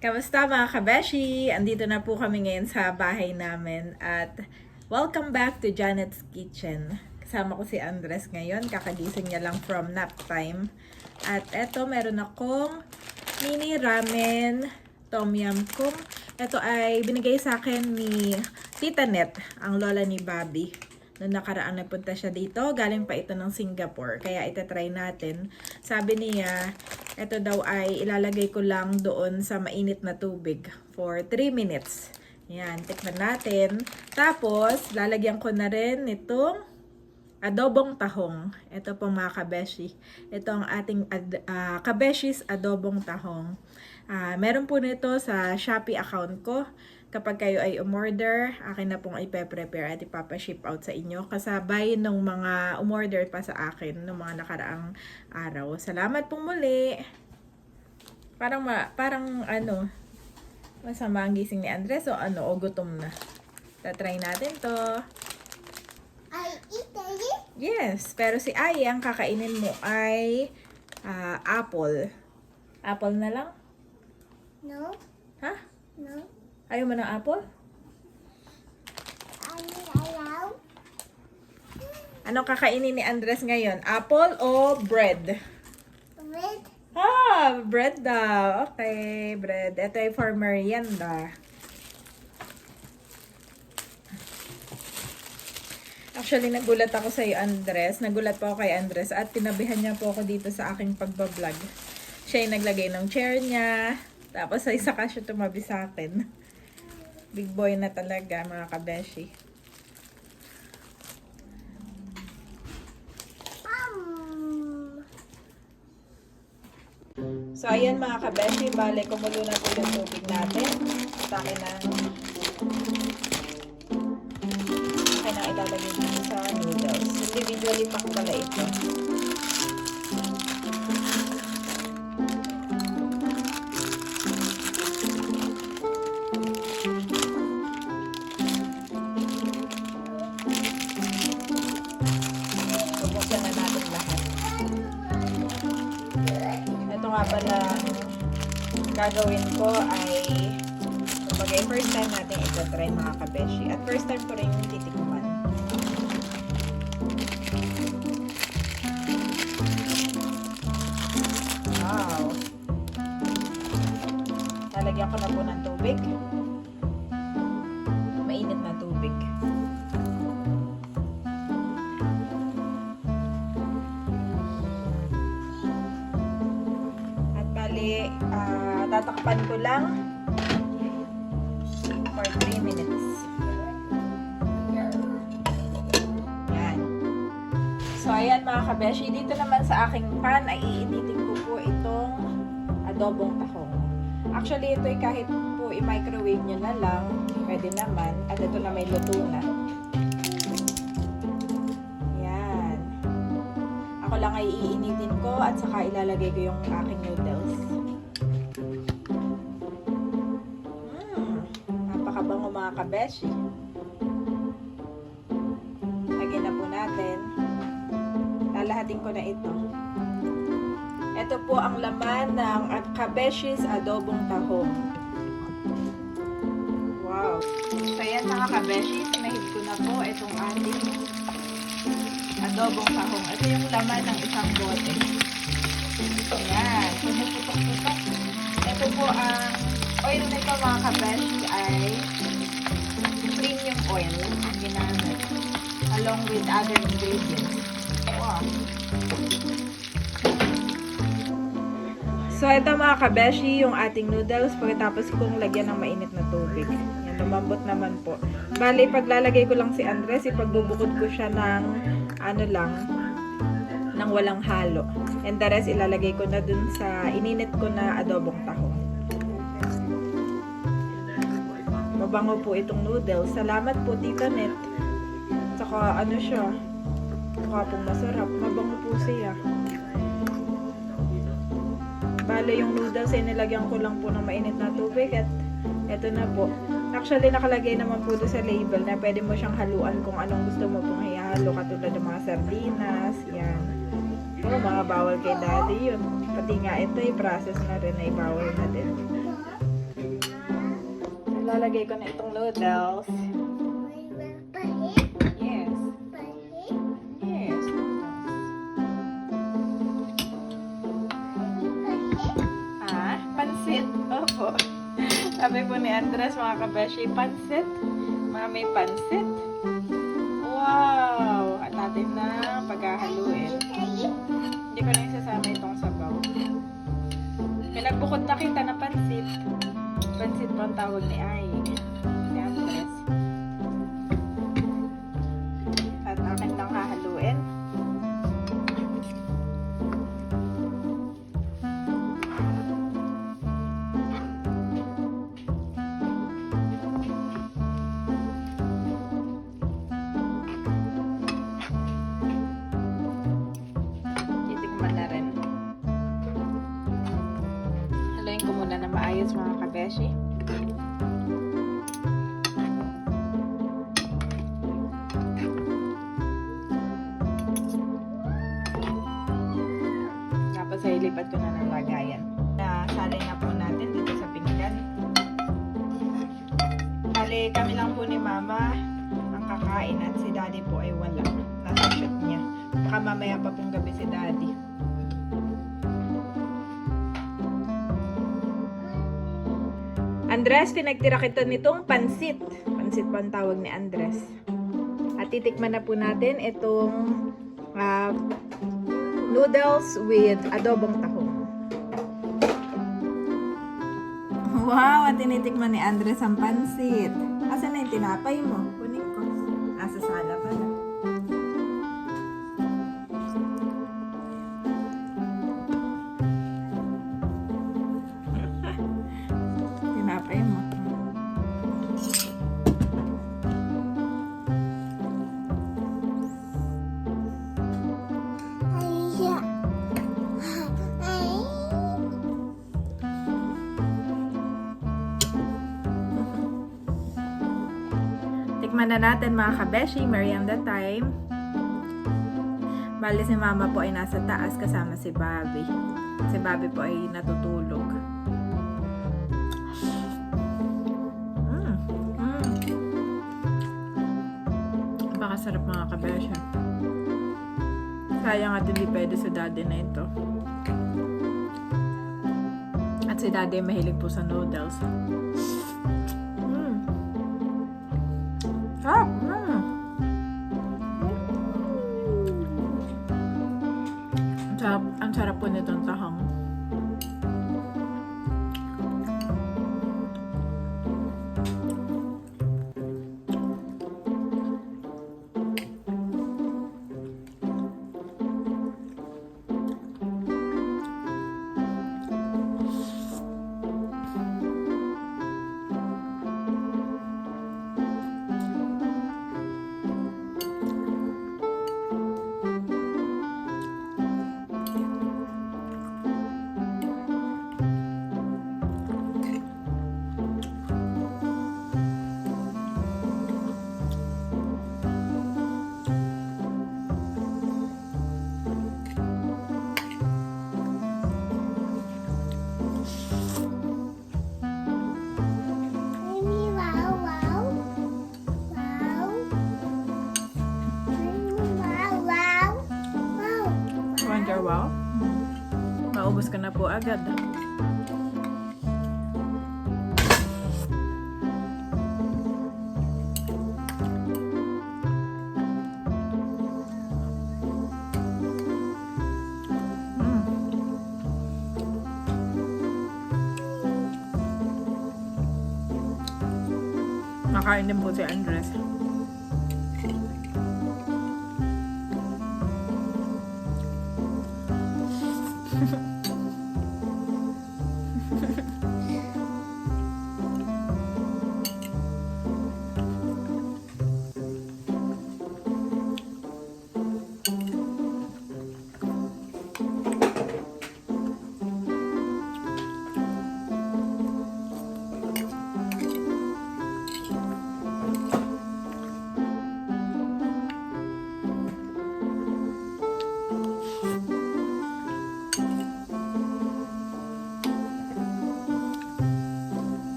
Kamusta mga kabeshi? Andito na po kami ngayon sa bahay namin at welcome back to Janet's Kitchen. Kasama ko si Andres ngayon, kakagising niya lang from nap time. At eto, meron akong mini ramen tom yum kung. Ito ay binigay sa akin ni Tita Net, ang lola ni Bobby. Noong nakaraan nagpunta siya dito, galing pa ito ng Singapore. Kaya itatry natin. Sabi niya, ito daw ay ilalagay ko lang doon sa mainit na tubig for 3 minutes. Yan, tikman natin. Tapos, lalagyan ko na rin itong adobong tahong. Ito po mga kabeshi. Ito ang ating kabeshis adobong tahong. Meron po nito sa Shopee account ko. Kapag kayo ay umorder, akin na pong ipe-prepare at ipapa-ship out sa inyo. Kasabay ng mga umorder pa sa akin ng mga nakaraang araw. Salamat pong muli! Parang masama ang gising ni Andres o o gutom na. Tatry natin to. I eat it? Yes, pero si Ai, ang kakainin mo ay apple. Apple na lang? No, Ha? no. Ayaw mo ng apple? I allow. Anong kakainin ni Andres ngayon? Apple o bread? Red. Bread daw. Okay, bread. Ito ay for merienda. Actually, nagulat ako sa iyo, Andres. Nagulat po ako kay Andres at tinabihan niya po ako dito sa aking pagbablog. Siya yung naglagay ng chair niya. Tapos ay saka siya tumabi sa akin. Big boy na talaga, mga kabeshi. So, ayan mga kabeshi. Bale, kumulo na po yung tubig natin. At akin na ilalagay dito sa noodles. Individually pack pala ito. Bubuksan na natin lahat. Ito nga pala gagawin ko ay kapag first time natin ito try mga kabeshi. At first time ko rin titikman. Wow! Lalagyan ko na po ng tubig. Mainit na tubig. At bali, tatakpan ko lang for 3 minutes. Yan. So, ayan mga kabeshi. Dito naman sa aking pan ay iinitin ko po itong adobong tahong. Actually, ito ay kahit po i-microwave nyo na lang, pwede naman. At ito na may luto na. Yan. Ako lang ay iinitin ko at saka ilalagay ko yung aking noodles. Napakabango mga kabeshi. Lagyan na po natin. Lalahatin ko na ito. Ito po ang laman ng kabeshis adobong tahong. Wow! So yan mga kabeshis, sinahid ko na po itong ating adobong tahong. Ito yung laman ng isang bote. Ayan, pumuputok-putok. Ito po ang oil nito mga kabeshi ay premium oil ang ginamit along with other ingredients. Wow! So, ito mga kabeshi, yung ating noodles pagkatapos kong lagyan ng mainit na tubig. Yan, lumambot naman po. Bali, paglalagay ko lang si Andres, ipagbubukod ko siya ng ng walang halo. And the rest, ilalagay ko na dun sa ininit ko na adobong tahong. Mabango po itong noodles. Salamat po, Tita Net. Saka, siya. Mukha pong masarap. Mabango po siya. Bale, yung noodles ay nilagyan ko lang po ng mainit na tubig at eto na po. Actually, nakalagay naman po doon sa label na pwede mo siyang haluan kung anong gusto mo pong ihalo, katulad ng mga sardinas, yan. Oh, mga bawal kay daddy yun. Pati nga ito, i-process na rin, ay bawal na din. lalagay ko na itong noodles. Pahit. Yes. Pahit. Yes. Pahit. Ah, pansit. Opo. Sabi po ni Andres, mga kabeshi, pansit. Mami, pansit. Wow! At natin na paghahaluin. Hindi ko na isasama itong sabaw. Pinagbukod na kita na pansit. Pansit po ang tawag ni Aing. Ni Andres. At akin lang hahaluin. Titikman na rin. Haluin ko muna na maayos mga kabeshi. Tapos ay lipat ko na ng lagayan. Salay na po natin dito sa pinggan. Bale, kami lang po ni Mama ang kakain at si Daddy po ay wala. Nasa shoot niya. Baka mamaya pa pong gabi si Daddy. Andres, pinagtira kita nitong pansit. Pansit po ang tawag ni Andres. At titikman na po natin itong noodles with adobong tahong. Wow! At tinitikman ni Andres ang pansit. Asan na yung tinapay mo? Kunin ko. Sa sala pala. Tinapay mo. Tikman na natin mga kabeshi, merienda time. Bali si Mama po ay nasa taas kasama si Bobby. Si Bobby po ay natutulog. Napakasarap mga kabeshi. Sayang at hindi pwede sa daddy na ito. At si daddy mahilig po sa noodles. Sarap! Ang sarap po nitong tahong. Wow. Maubos ka na po agad. Nakain din po si Andres.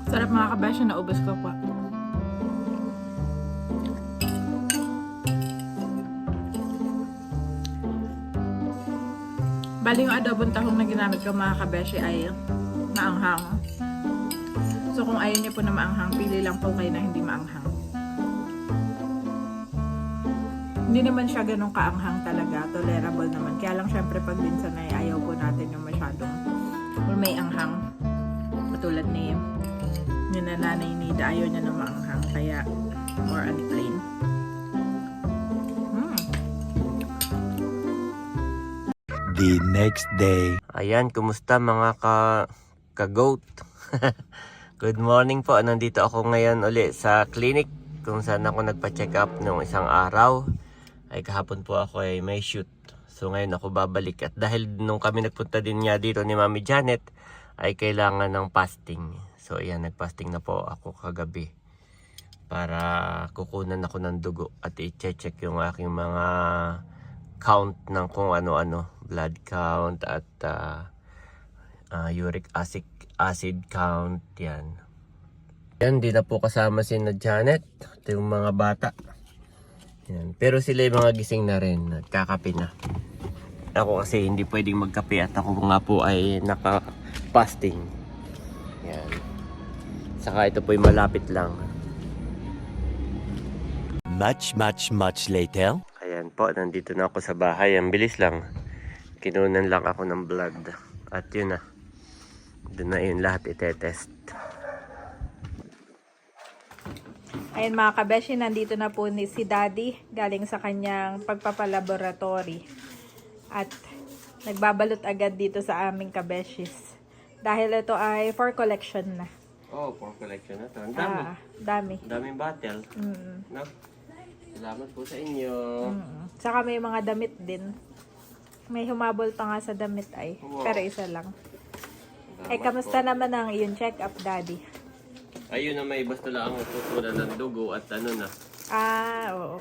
Sarap mga kabeshi, naubos ko po. Bali yung adobong tahong na ginamit ko mga kabeshi ay maanghang. So kung ayaw niyo po na maanghang, pili lang po kayo na hindi maanghang. Hindi naman siya ganun kaanghang talaga, tolerable naman. Kaya lang syempre pag minsan ay ayaw po natin yung masyadong may anghang. Katulad ni nanay Nida, ayaw niya na maanghang. Kaya more on plain. The next day. Ayan, kumusta mga ka-goat? Good morning po. Nandito ako ngayon uli sa clinic kung saan ako nagpa-check up nung isang araw. Ay kahapon po ako ay may shoot. So ngayon ako babalik. At dahil nung kami nagpunta din nga dito ni Mami Janet, ay kailangan ng fasting. So ayan, nag-fasting na po ako kagabi. Para kukunan ako ng dugo at i-check yung aking mga count ng kung ano-ano. Blood count at uric acid count. Yan. Yan, di na po kasama si na Janet. Ito yung mga bata. Yan. Pero sila yung mga gising na rin. At kakape na. Ako kasi hindi pwedeng magkape at ako nga po ay naka-fasting. Yan. Saka ito po yung malapit lang. Much later. Ayan po, nandito na ako sa bahay. Ang bilis lang. Kinunan lang ako ng blood. At yun na. Doon na yun lahat itetest. Ayun mga kabeshi, nandito na po si Daddy galing sa kanyang pagpapalaboratory. At nagbabalot agad dito sa aming kabeshis. Dahil ito ay for collection na. Oh, for collection na to. Ang dami. Dami. Ang daming bottle. No? Salamat po sa inyo. Saka may mga damit din. May humabol pa nga sa damit ay. Wow. Pero isa lang. Salamat Kamusta po. naman ang iyong check-up, Daddy? Ayun na, may basta lang ang tutulan ng dugo at ano na. Oo.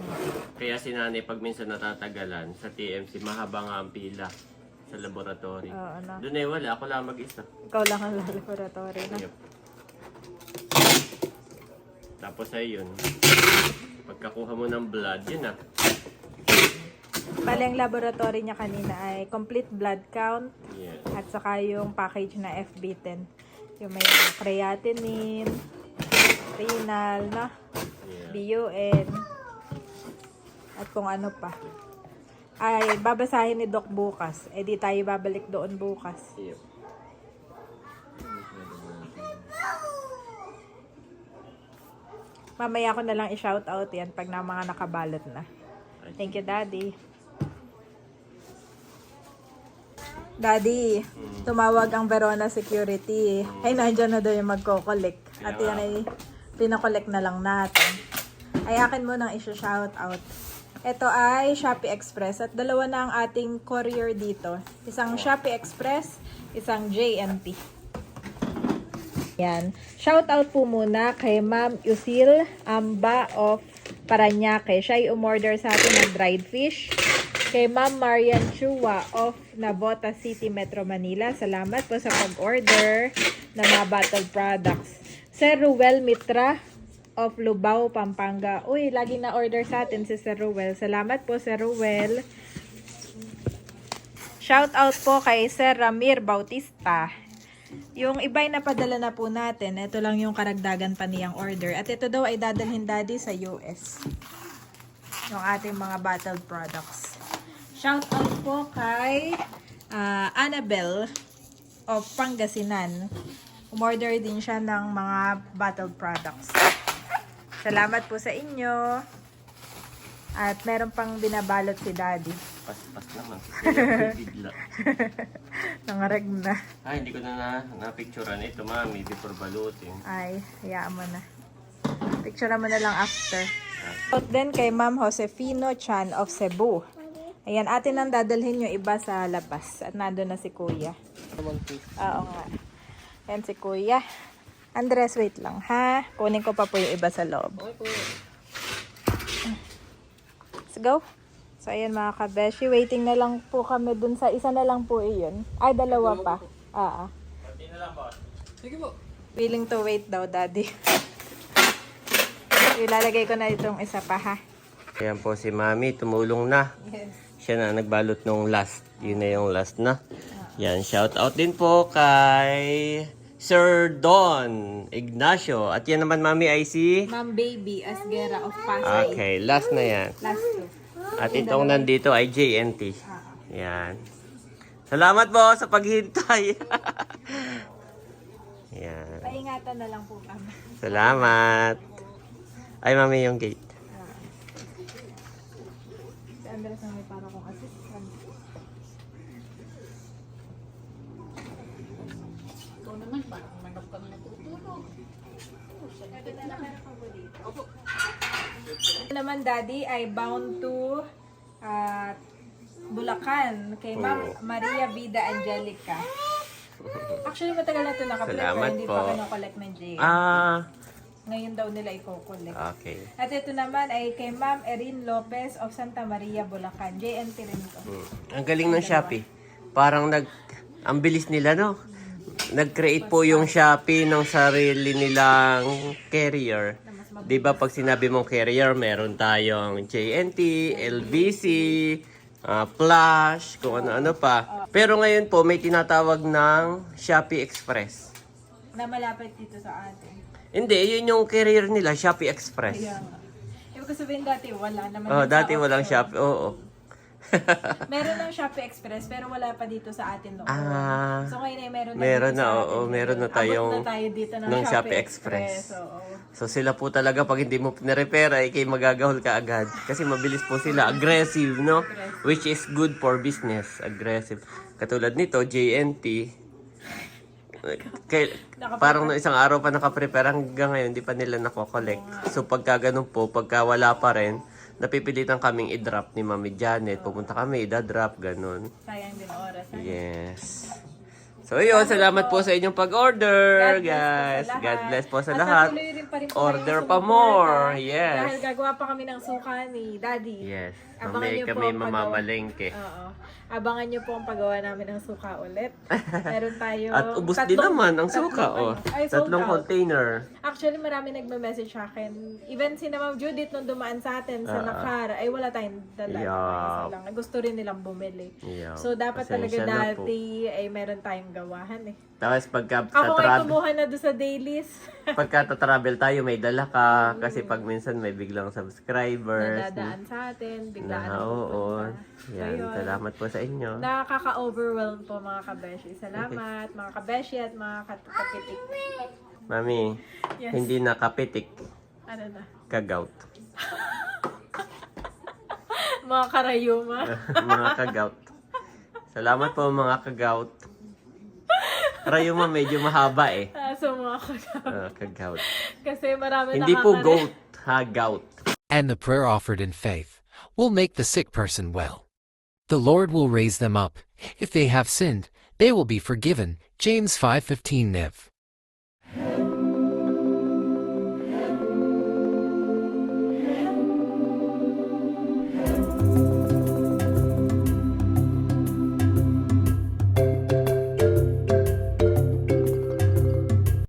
Kaya si nanay pag minsan natatagalan sa TMC, mahaba nga ang pila sa laboratory. Oo, no? Doon ay wala, ako lang mag-isa. Ikaw lang ang laboratory, no? Yep. Tapos ay yun. Pagkakuha mo ng blood, yun na. Bali, ang laboratory niya kanina ay complete blood count Yeah. at saka yung package na FB10. Yung may creatinine, renal, no? Yeah. BUN, at kung ano pa. Ay, babasahin ni Doc bukas. Eh, di tayo babalik doon bukas. Yep. Mamaya ko na lang i-shoutout yan pag na mga nakabalot na. Thank you, Daddy. Daddy, tumawag ang Verona Security. Ay, nandiyan na daw yung magko-collect. At yan ay pinakollect na lang natin. Ay, akin mo nang i-shoutout. Ito ay Shopee Express. At dalawa na ang ating courier dito. Isang Shopee Express, isang JNT. Yan. Shoutout po muna kay Ma'am Yusil Amba of Parañaque. Siya ay umorder sa atin ng dried fish. Kay Ma'am Marian Chua of Navota City, Metro Manila. Salamat po sa pag-order ng mga bottled products. Sir Ruel Mitra of Lubao, Pampanga. Uy, lagi na order sa atin si Sir Ruel. Salamat po, Sir Ruel. Shout out po kay Sir Ramir Bautista. Yung iba'y napadala na po natin. Ito lang yung karagdagan pa niyang order. At ito daw ay dadalhin Daddy sa US. Yung ating mga bottled products. Shout out po kay Annabelle of Pangasinan. Umorder din siya ng mga bottled products. Salamat po sa inyo. At meron pang binabalot si Daddy. Pas naman. Bigla. Nangarag na. Ay, hindi ko na-picturean ito, mami, before balutin. Ay, hayaan mo na. Picture mo na lang after. Out din kay Ma'am Josefino Chan of Cebu. Ayan, atin ang dadalhin yung iba sa labas. At nandun na si Kuya. Oo nga. Ayan si Kuya. Andres, wait lang ha. Kunin ko pa po yung iba sa loob. Let's go. So, ayan mga kabeshi. Waiting na lang po kami dun sa isa na lang po iyon. Ay, dalawa pa. Pati na lang, boss. Sige po. Willing to wait daw, Daddy. Ilalagay ko na itong isa pa, ha? Ayan po si Mami, tumulong na. Yes. Siya na nagbalot nung last. Yun na yung last na. Yan, shout out din po kay Sir Don Ignacio. At yan naman, Mami, ay si... Ma'am Baby Asguera of Pasay. Okay, last na yan. Last two. At itong nandito ay JNT. Yan. Salamat po sa paghintay. Yan. Paingatan na lang po kami. Salamat. Ay, Mami, yung gate. Si Andres na may para kong assistant. Ikaw naman, parang manok kami natutulog. Ito naman, Daddy, ay bound to Bulacan kay Ma'am Maria Vida Angelica. Actually, matagal na ito nakaprint pero Salamat hindi po. pa kinokollect ng JM. Ngayon daw nila i-collect. Okay. At ito naman ay kay Ma'am Erin Lopez of Santa Maria, Bulacan. JNT rin ito. Ang galing ng Shopee. Parang ang bilis nila, no? Nag-create po yung Shopee ng sarili nilang carrier. Di ba pag sinabi mong carrier, meron tayong JNT, LBC, Flash, kung ano-ano pa. Pero ngayon po, may tinatawag ng Shopee Express. Na malapit dito sa atin. Hindi, yun yung carrier nila, Shopee Express. Kaya nga. Ibig ko sabihin dati, wala naman. Oh, dito dati sa walang option. Shopee, oo. Meron ng Shopee Express pero wala pa dito sa atin noon. Ah, So ngayon ay meron na meron dito na, sa atin. oo, meron na Abot tayong na tayo dito ng ng Shopee Shopee Express. Express. Oo. So sila po talaga pag hindi mo pinarepera, kay magagahol ka agad. Kasi mabilis po sila, aggressive, no? Which is good for business, aggressive. Katulad nito, JNT, parang no isang araw pa nakaprepare hanggang ngayon, hindi pa nila nako-collect. So pagka ganun po, pagka wala pa rin, napipilitan kaming i-drop ni Mami Janet. Pupunta kami, i-drop, ganun. Sayang din oras. Ha? Yes. So yun, salamat po sa inyong pag-order, guys. God bless po sa lahat. At patuloy rin pa rin po Order kayong pa sumuporta. more. Dahil Yes. gagawa pa kami ng suka ni Daddy. Yes. Abangan Mamaya niyo po kami ang mamamalengke. Oo. Abangan nyo po ang paggawa namin ng suka ulit. Meron tayo... At ubos din naman ang suka, oh. Tatlong container. Actually, marami nagme-message sa akin. Even si na Ma'am Judith nung dumaan sa atin sa Nakara, ay wala tayong dala. Isa lang. Gusto rin nilang bumili. Yeah. So, dapat Pasensya talaga na po. dati ay meron tayong gawahan eh. Tapos pagka Ako ay tatravel, kumuha na doon sa dailies. pagka tatravel tayo, may dala ka. Kasi pag minsan may biglang subscribers. Nadadaan sa atin, biglaan Na, na oo. pupunta. Yan, Ayun. salamat po sa inyo. Nakaka-overwhelm po mga kabeshi. Salamat mga kabeshi at mga kapitik. Mami, Yes. hindi nakapitik, Ano na? ka-gout. Mga karayuma. Mga ka-gout. Salamat po mga ka-gout. Rayuma medyo mahaba eh. So mga karayuma. Ka-gout. Kasi marami Hindi po nakakare- goat, ha, gout. And the prayer offered in faith will make the sick person well. The Lord will raise them up. If they have sinned, they will be forgiven. James 5:15 Nev.